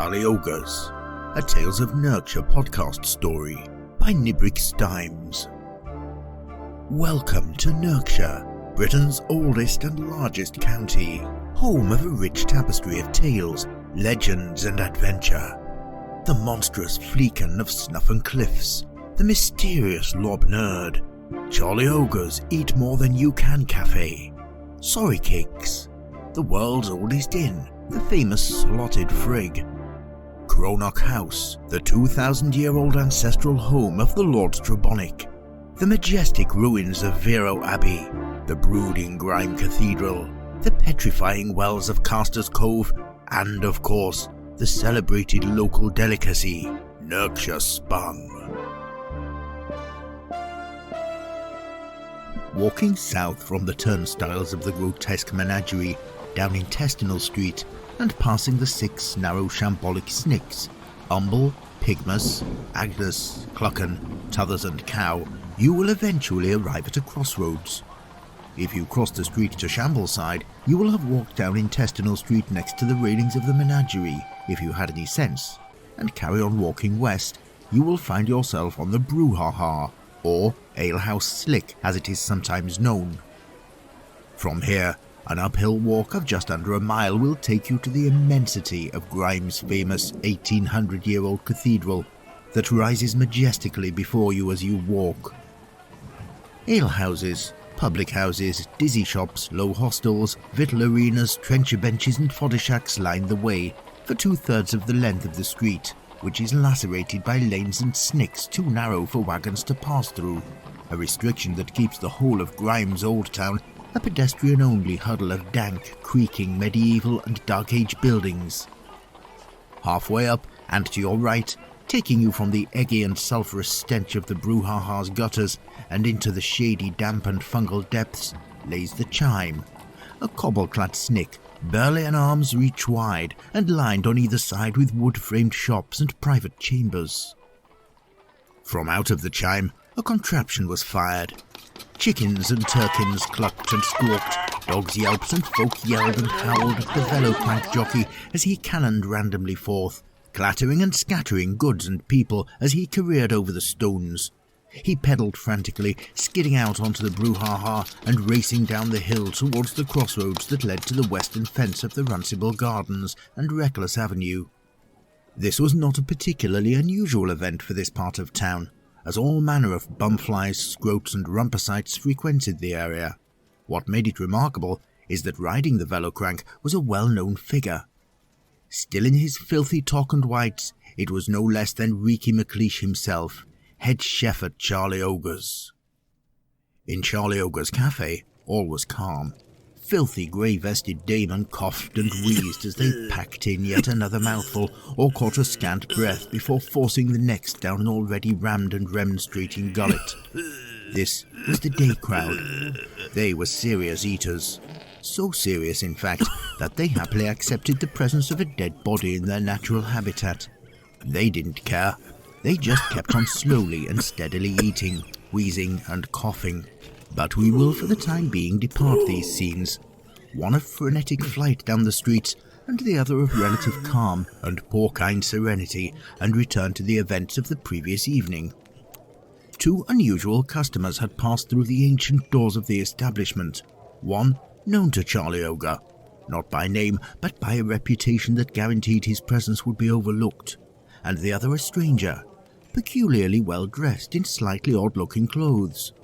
Charlie Ågres, a Tales of Nerkshire podcast story by Nibrick Stimes. Welcome to Nerkshire, Britain's oldest and largest county, home of a rich tapestry of tales, legends and adventure. The monstrous Fleecan of Snuff and Cliffs, the mysterious Lob Nerd, Charlie Ågre's Eat More Than You Can Café, Sorry Cakes, the world's oldest inn, the famous Slotted Frig, Cronock House, the 2,000-year-old ancestral home of the Lords Trebonic, the majestic ruins of Vero Abbey, the brooding Gryme Cathedral, the petrifying wells of Caster's Cove, and, of course, the celebrated local delicacy, Nerkshire Spung. Walking south from the turnstiles of the grotesque menagerie, down Intestinal Street, and passing the 6 narrow shambolic snicks, Umble, Pygmus, Agnes, Clucken, Tuthers and Cow, you will eventually arrive at a crossroads. If you cross the street to Shambleside, you will have walked down Intestinal Street next to the railings of the menagerie, if you had any sense, and carry on walking west, you will find yourself on the Brouhaha, or Alehouse Slick as it is sometimes known. From here, an uphill walk of just under a mile will take you to the immensity of Gryme's famous 1800-year-old cathedral that rises majestically before you as you walk. Alehouses, public houses, dizzy shops, low hostels, victual arenas, trencher benches and fodder shacks line the way for 2/3 of the length of the street, which is lacerated by lanes and snicks too narrow for wagons to pass through, a restriction that keeps the whole of Gryme's old town a pedestrian-only huddle of dank, creaking medieval and Dark Age buildings. Halfway up, and to your right, taking you from the eggy and sulphurous stench of the Brouhaha's gutters and into the shady, damp and fungal depths, lays the Chime, a cobble-clad snick, barely an arm's reach wide, and lined on either side with wood-framed shops and private chambers. From out of the Chime, a contraption was fired. Chickens and turkins clucked and squawked, dogs yelped and folk yelled and howled at the velocrank jockey as he cannoned randomly forth, clattering and scattering goods and people as he careered over the stones. He pedalled frantically, skidding out onto the Brouhaha and racing down the hill towards the crossroads that led to the western fence of the Runcible Gardens and Reckless Avenue. This was not a particularly unusual event for this part of town, as all manner of bumflies, scroats and rumpicites frequented the area. What made it remarkable is that riding the velocrank was a well-known figure. Still in his filthy toque and whites, it was no less than Reekie McLeish himself, head chef at Charlie Ågre's. In Charlie Ågre's cafe, all was calm. Filthy grey-vested daemon coughed and wheezed as they packed in yet another mouthful or caught a scant breath before forcing the next down an already rammed and remonstrating gullet. This was the day crowd. They were serious eaters. So serious, in fact, that they happily accepted the presence of a dead body in their natural habitat. They didn't care. They just kept on slowly and steadily eating, wheezing and coughing. But we will for the time being depart these scenes, one of frenetic flight down the streets and the other of relative calm and porcine serenity, and return to the events of the previous evening. 2 unusual customers had passed through the ancient doors of the establishment, one known to Charlie Ågre, not by name but by a reputation that guaranteed his presence would be overlooked, and the other a stranger, peculiarly well dressed in slightly odd-looking clothes.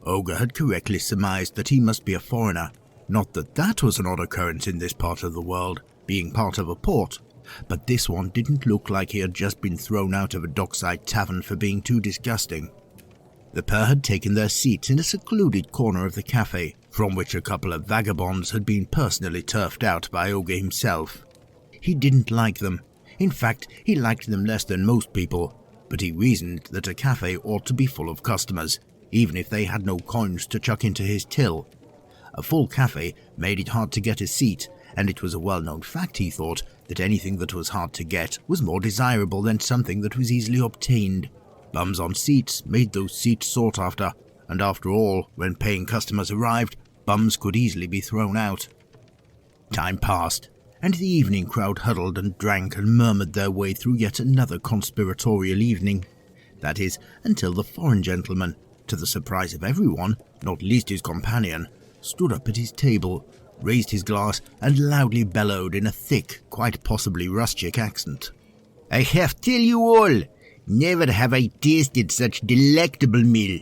Ågre had correctly surmised that he must be a foreigner, not that that was an odd occurrence in this part of the world, being part of a port, but this one didn't look like he had just been thrown out of a dockside tavern for being too disgusting. The pair had taken their seats in a secluded corner of the cafe, from which a couple of vagabonds had been personally turfed out by Ågre himself. He didn't like them. In fact, he liked them less than most people, but he reasoned that a cafe ought to be full of customers, even if they had no coins to chuck into his till. A full cafe made it hard to get a seat, and it was a well-known fact, he thought, that anything that was hard to get was more desirable than something that was easily obtained. Bums on seats made those seats sought after, and after all, when paying customers arrived, bums could easily be thrown out. Time passed, and the evening crowd huddled and drank and murmured their way through yet another conspiratorial evening. That is, until the foreign gentleman, to the surprise of everyone, not least his companion, stood up at his table, raised his glass, and loudly bellowed in a thick, quite possibly Russchick accent. "I have tell you all, never have I tasted such delectable meal.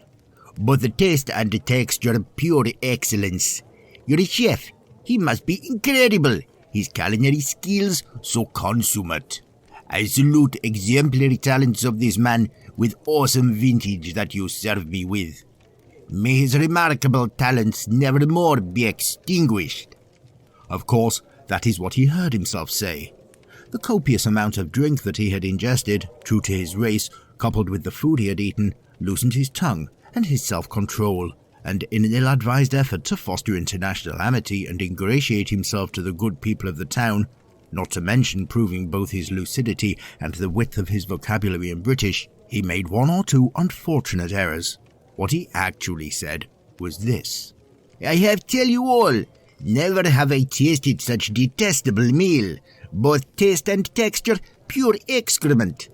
Both the taste and the texture of pure excellence. Your chef, he must be incredible, his culinary skills so consummate. I salute exemplary talents of this man with awesome vintage that you serve me with. May his remarkable talents nevermore be extinguished." Of course, that is what he heard himself say. The copious amount of drink that he had ingested, true to his race, coupled with the food he had eaten, loosened his tongue and his self-control, and in an ill-advised effort to foster international amity and ingratiate himself to the good people of the town, not to mention proving both his lucidity and the width of his vocabulary in British, he made one or two unfortunate errors. What he actually said was this: "I have tell you all, never have I tasted such detestable meal, both taste and texture pure excrement.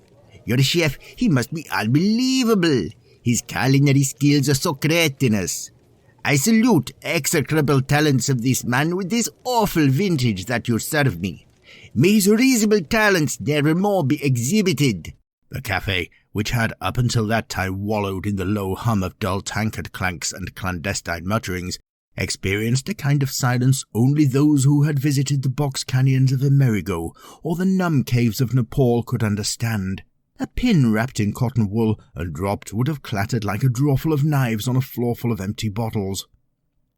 Your chef, he must be unbelievable, his culinary skills are so cretinous. I salute execrable talents of this man with this awful vintage that you serve me. May his risible talents nevermore be exhibited." The café, which had up until that time wallowed in the low hum of dull tankard clanks and clandestine mutterings, experienced a kind of silence only those who had visited the box canyons of Amerigo or the numb caves of Nepal could understand. A pin wrapped in cotton wool and dropped would have clattered like a drawful of knives on a floor full of empty bottles.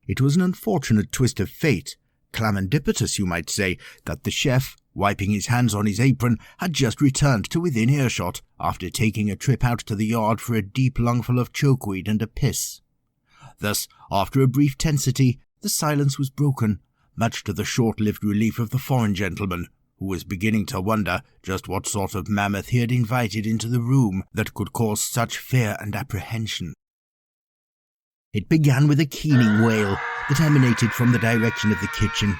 It was an unfortunate twist of fate, clamendipitous you might say, that the chef, wiping his hands on his apron, had just returned to within earshot after taking a trip out to the yard for a deep lungful of chokeweed and a piss. Thus, after a brief tensity, the silence was broken, much to the short-lived relief of the foreign gentleman, who was beginning to wonder just what sort of mammoth he had invited into the room that could cause such fear and apprehension. It began with a keening wail that emanated from the direction of the kitchen.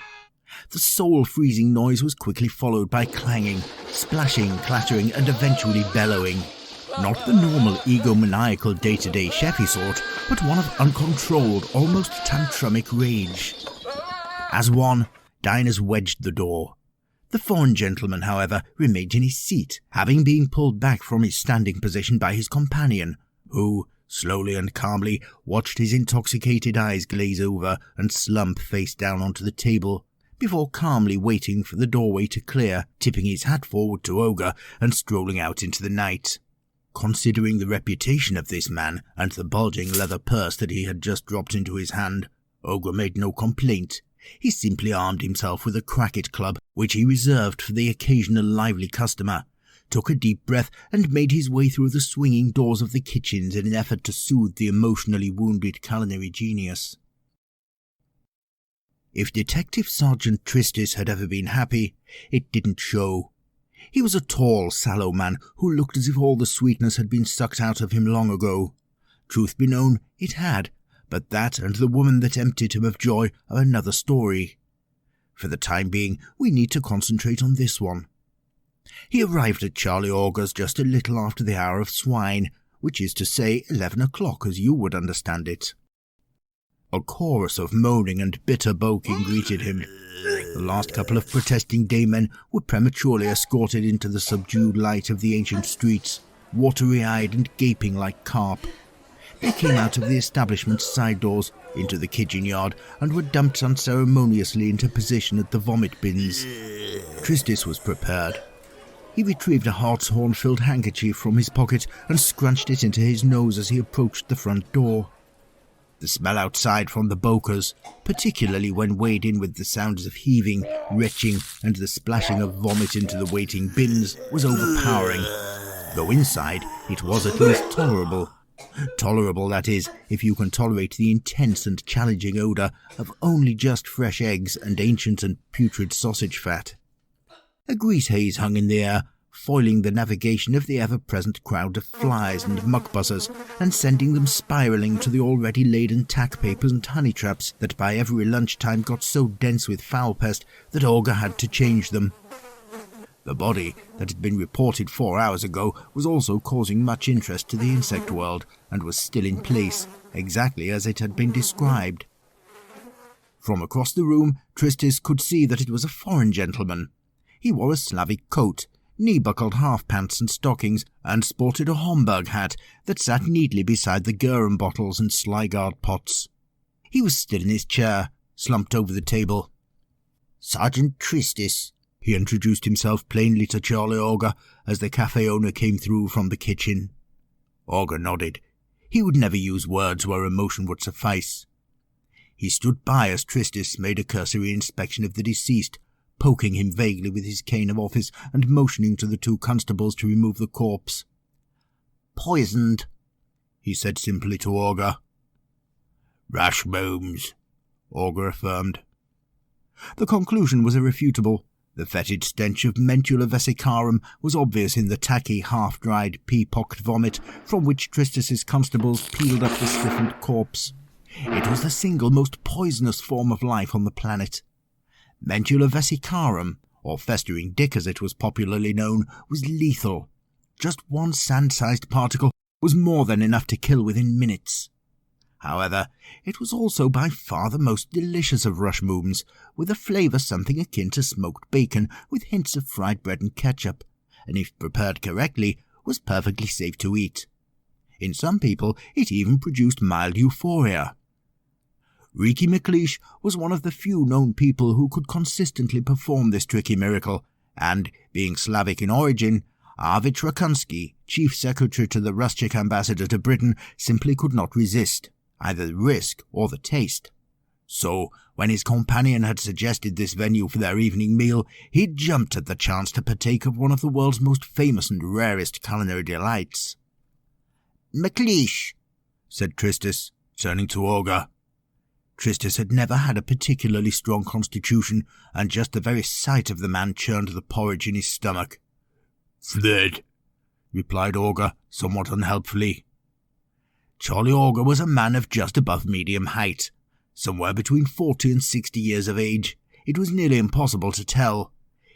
The soul-freezing noise was quickly followed by clanging, splashing, clattering, and eventually bellowing. Not the normal egomaniacal day-to-day chefy sort, but one of uncontrolled, almost tantrumic rage. As one, diners wedged the door. The foreign gentleman, however, remained in his seat, having been pulled back from his standing position by his companion, who, slowly and calmly, watched his intoxicated eyes glaze over and slump face down onto the table, before calmly waiting for the doorway to clear, tipping his hat forward to Ågre and strolling out into the night. Considering the reputation of this man and the bulging leather purse that he had just dropped into his hand, Ågre made no complaint. He simply armed himself with a cracket club, which he reserved for the occasional lively customer, took a deep breath, and made his way through the swinging doors of the kitchens in an effort to soothe the emotionally wounded culinary genius. If Detective Sergeant Tristis had ever been happy, it didn't show. He was a tall, sallow man who looked as if all the sweetness had been sucked out of him long ago. Truth be known, it had, but that and the woman that emptied him of joy are another story. For the time being, we need to concentrate on this one. He arrived at Charlie Ågre's just a little after the hour of swine, which is to say 11 o'clock as you would understand it. A chorus of moaning and bitter boking greeted him. The last couple of protesting daymen were prematurely escorted into the subdued light of the ancient streets, watery-eyed and gaping like carp. They came out of the establishment's side doors into the kitchen yard and were dumped unceremoniously into position at the vomit bins. Tristis was prepared. He retrieved a hartshorn-filled handkerchief from his pocket and scrunched it into his nose as he approached the front door. The smell outside from the bokers, particularly when weighed in with the sounds of heaving, retching, and the splashing of vomit into the waiting bins, was overpowering. Though inside, it was at least tolerable. Tolerable, that is, if you can tolerate the intense and challenging odour of only just fresh eggs and ancient and putrid sausage fat. A grease haze hung in the air, foiling the navigation of the ever-present crowd of flies and muckbuzzers, and sending them spiralling to the already laden tack papers and honey traps that by every lunchtime got so dense with foul pest that Ågre had to change them. The body that had been reported 4 hours ago was also causing much interest to the insect world, and was still in place, exactly as it had been described. From across the room, Tristis could see that it was a foreign gentleman. He wore a Slavic coat, knee-buckled half-pants and stockings, and sported a Homburg hat that sat neatly beside the garum bottles and Slygard pots. He was still in his chair, slumped over the table. "Sergeant Tristis," he introduced himself plainly to Charlie Ågre as the café owner came through from the kitchen. Ågre nodded. He would never use words where emotion would suffice. He stood by as Tristis made a cursory inspection of the deceased, poking him vaguely with his cane of office and motioning to the 2 constables to remove the corpse. "Poisoned," he said simply to Ågre. "Rush booms," Ågre affirmed. The conclusion was irrefutable. The fetid stench of Mentula vesicarum was obvious in the tacky, half-dried, pea-pocked vomit from which Tristis's constables peeled up the stiffened corpse. It was the single most poisonous form of life on the planet. Mentula vesicarum, or festering dick as it was popularly known, was lethal. Just one sand-sized particle was more than enough to kill within minutes. However, it was also by far the most delicious of rush moons, with a flavour something akin to smoked bacon with hints of fried bread and ketchup, and if prepared correctly, was perfectly safe to eat. In some people, it even produced mild euphoria. Ricky McLeish was one of the few known people who could consistently perform this tricky miracle, and, being Slavic in origin, Arvid Rakunsky, chief secretary to the Russchick ambassador to Britain, simply could not resist either the risk or the taste. So, when his companion had suggested this venue for their evening meal, he jumped at the chance to partake of one of the world's most famous and rarest culinary delights. "McLeish," said Tristis, turning to Ågre. Tristis had never had a particularly strong constitution, and just the very sight of the man churned the porridge in his stomach. "Fred," replied Ågre, somewhat unhelpfully. Charlie Ågre was a man of just above medium height, somewhere between 40 and 60 years of age. It was nearly impossible to tell.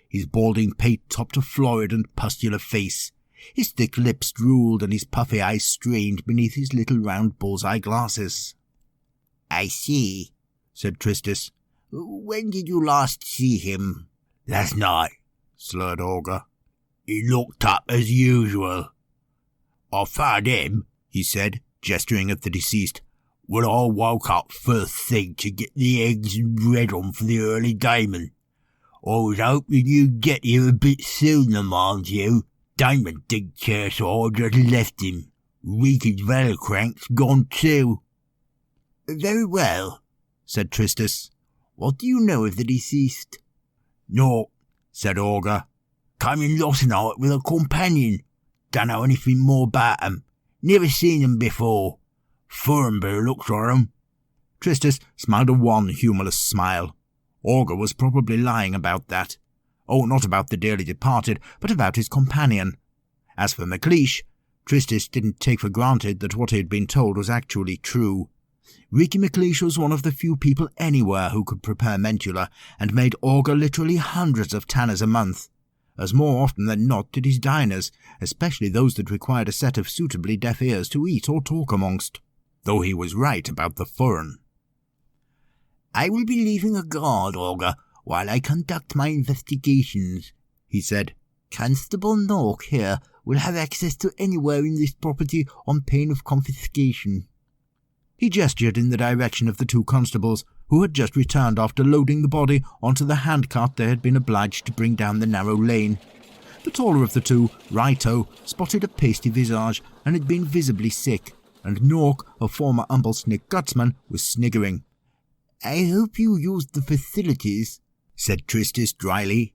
His balding pate topped a florid and pustular face. His thick lips drooled and his puffy eyes strained beneath his little round bull's-eye glasses. "I see," said Tristis. "When did you last see him?" "Last night," slurred Ågre. "He looked up as usual." "I found him," he said, gesturing at the deceased, "when I woke up first thing to get the eggs and bread on for the early Damon. I was hoping you'd get here a bit sooner, mind you. Damon didn't care, so I just left him. Reeky's Velocrank's gone too." "Very well," said Tristis. "What do you know of the deceased?" "Naught," said Ågre. "Came in last night with a companion. Don't know anything more about 'em. Never seen 'em before. Furnby looks on 'em." Tristis smiled a wan, humourless smile. Ågre was probably lying about that. Oh, not about the dearly departed, but about his companion. As for McLeish, Tristis didn't take for granted that what he had been told was actually true. Ricky McLeish was one of the few people anywhere who could prepare mentula, and made Ågre literally hundreds of tanners a month, as more often than not did his diners, especially those that required a set of suitably deaf ears to eat or talk amongst, though he was right about the furn. "I will be leaving a guard, Ågre, while I conduct my investigations," he said. "Constable Nork here will have access to anywhere in this property on pain of confiscation." He gestured in the direction of the 2 constables, who had just returned after loading the body onto the handcart they had been obliged to bring down the narrow lane. The taller of the 2, Righto, spotted a pasty visage and had been visibly sick, and Nork, a former Umblesnick gutsman, was sniggering. "I hope you used the facilities," said Tristis dryly.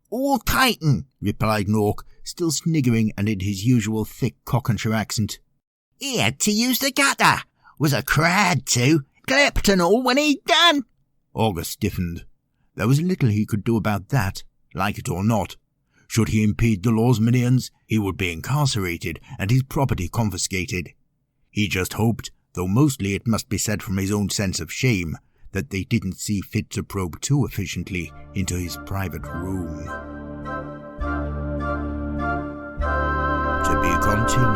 "All tighten," replied Nork, still sniggering and in his usual thick Cockneyshire accent. "He had to use the gutter. Was a crowd too. Clapped and all when he'd done." Ågre stiffened. There was little he could do about that, like it or not. Should he impede the law's minions, he would be incarcerated and his property confiscated. He just hoped, though mostly it must be said from his own sense of shame, that they didn't see fit to probe too efficiently into his private room. To be continued.